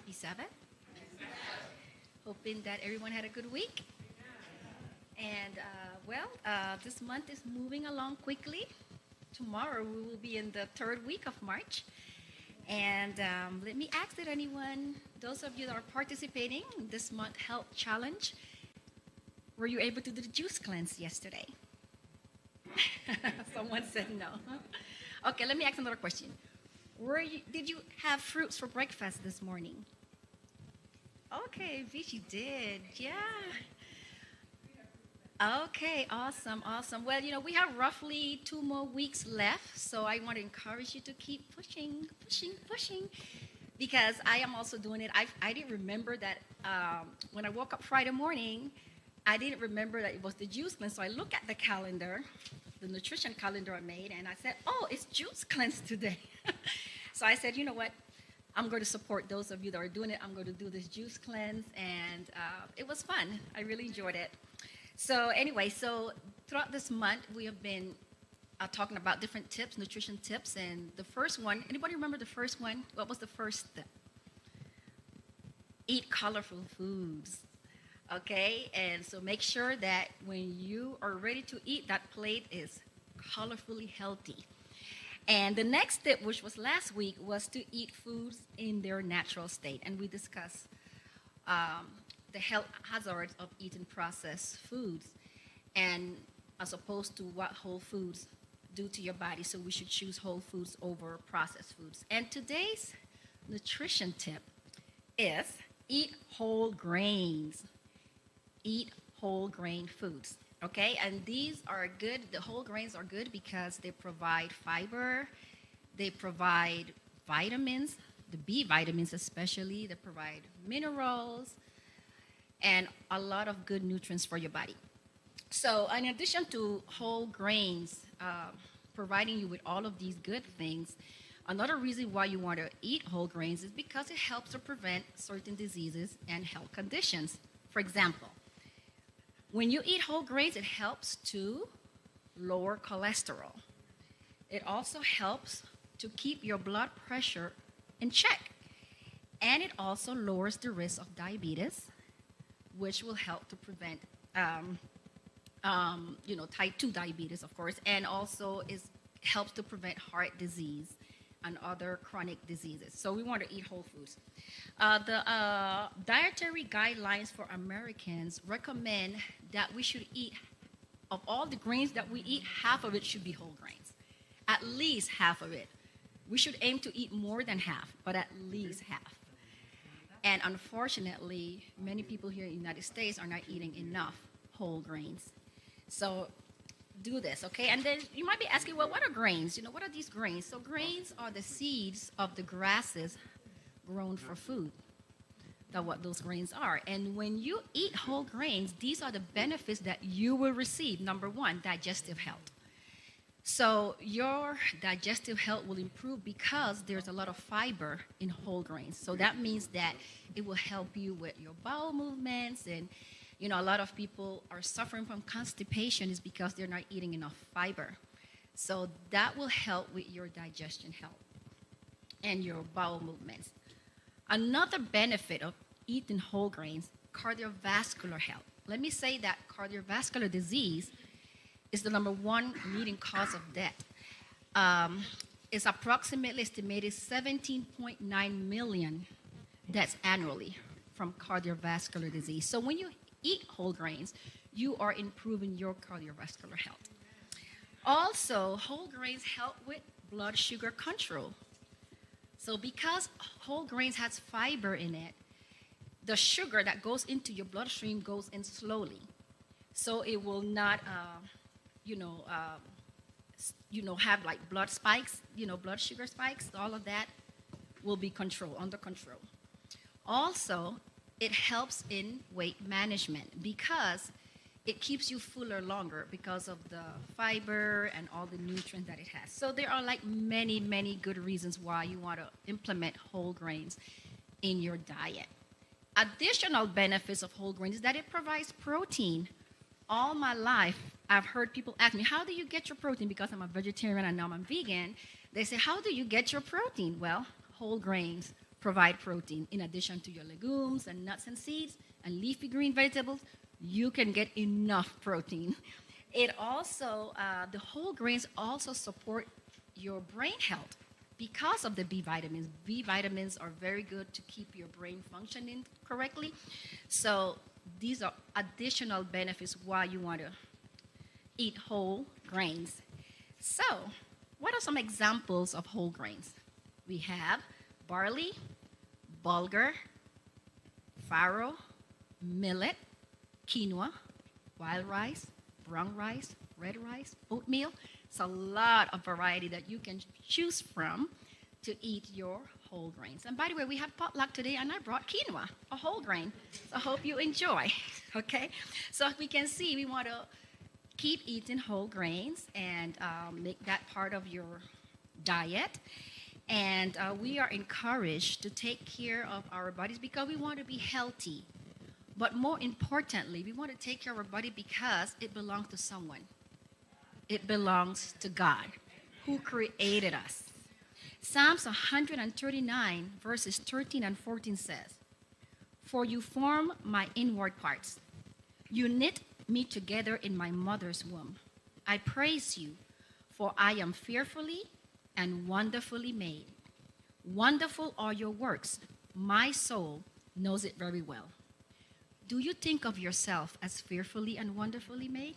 Happy Sabbath. Hoping that everyone had a good week. And this month is moving along quickly. Tomorrow we will be in the third week of March. And let me ask that anyone, those of you that are participating in this month health challenge, were you able to do the juice cleanse yesterday? Someone said no. Okay, let me ask another question. Did you have fruits for breakfast this morning? Okay, Vish, you did. Yeah. Okay, awesome. Well, we have roughly 2 more weeks left, so I want to encourage you to keep pushing, because I am also doing it. I didn't remember that when I woke up Friday morning, I didn't remember that it was the juice cleanse, so I looked at the calendar, the nutrition calendar I made, and I said, oh, it's juice cleanse today. So I said, you know what? I'm going to support those of you that are doing it. I'm going to do this juice cleanse, and it was fun. I really enjoyed it. So anyway, throughout this month, we have been talking about different tips, nutrition tips, and the first one, anybody remember the first one? What was the first step? Eat colorful foods, okay? And so make sure that when you are ready to eat, that plate is colorfully healthy. And the next step, which was last week, was to eat foods in their natural state. And we discussed the health hazards of eating processed foods, and as opposed to what whole foods do to your body. So we should choose whole foods over processed foods. And today's nutrition tip is eat whole grains. Eat whole grain foods. Okay, and these are good. The whole grains are good because they provide fiber, they provide vitamins, the B vitamins especially, they provide minerals, and a lot of good nutrients for your body. So in addition to whole grains providing you with all of these good things, another reason why you want to eat whole grains is because it helps to prevent certain diseases and health conditions. For example, when you eat whole grains, it helps to lower cholesterol. It also helps to keep your blood pressure in check. And it also lowers the risk of diabetes, which will help to prevent, type 2 diabetes, of course, and also helps to prevent heart disease and other chronic diseases. So we want to eat whole foods. The dietary guidelines for Americans recommend that we should eat, of all the grains that we eat, half of it should be whole grains. At least half of it. We should aim to eat more than half, but at least half. And unfortunately, many people here in the United States are not eating enough whole grains. So do this, okay? And then you might be asking, well, what are grains? What are these grains? So grains are the seeds of the grasses grown for food. That's what those grains are. And when you eat whole grains, these are the benefits that you will receive. Number one, digestive health. So your digestive health will improve because there's a lot of fiber in whole grains. So that means that it will help you with your bowel movements. And, a lot of people are suffering from constipation is because they're not eating enough fiber. So that will help with your digestion health and your bowel movements. Another benefit of eating whole grains, cardiovascular health. Let me say that cardiovascular disease is the number one leading cause of death. It's approximately estimated 17.9 million deaths annually from cardiovascular disease. So when you eat whole grains, you are improving your cardiovascular health. Also, whole grains help with blood sugar control. So because whole grains has fiber in it, the sugar that goes into your bloodstream goes in slowly. So it will not, have like blood spikes, blood sugar spikes. All of that will be under control. Also, it helps in weight management because it keeps you fuller longer because of the fiber and all the nutrients that it has. So there are like many, many good reasons why you want to implement whole grains in your diet. Additional benefits of whole grains is that it provides protein. All my life, I've heard people ask me, how do you get your protein? Because I'm a vegetarian and now I'm vegan. They say, how do you get your protein? Well, whole grains provide protein. In addition to your legumes and nuts and seeds and leafy green vegetables, you can get enough protein. It also, the whole grains also support your brain health because of the B vitamins. B vitamins are very good to keep your brain functioning correctly. So these are additional benefits why you want to eat whole grains. So, what are some examples of whole grains? We have barley, bulgur, farro, millet, quinoa, wild rice, brown rice, red rice, oatmeal. It's a lot of variety that you can choose from to eat your whole grains. And by the way, we have potluck today, and I brought quinoa, a whole grain. So I hope you enjoy. Okay? So we can see we want to keep eating whole grains and make that part of your diet. And we are encouraged to take care of our bodies because we want to be healthy. But more importantly, we want to take care of our body because it belongs to someone. It belongs to God, who created us. Psalms 139, verses 13 and 14 says, "For you form my inward parts. You knit me together in my mother's womb. I praise you, for I am fearfully and wonderfully made. Wonderful are your works. My soul knows it very well." Do you think of yourself as fearfully and wonderfully made?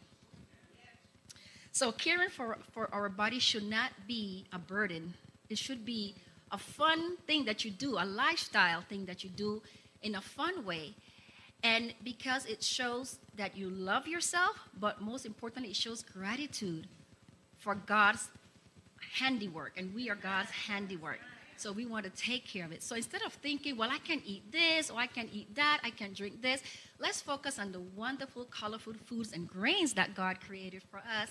So caring for our body should not be a burden. It should be a fun thing that you do, a lifestyle thing that you do in a fun way. And because it shows that you love yourself, but most importantly, it shows gratitude for God's handiwork. And we are God's handiwork. So we want to take care of it. So instead of thinking, well, I can eat this or I can eat that, I can drink this, let's focus on the wonderful, colorful foods and grains that God created for us,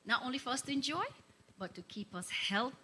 not only for us to enjoy, but to keep us healthy.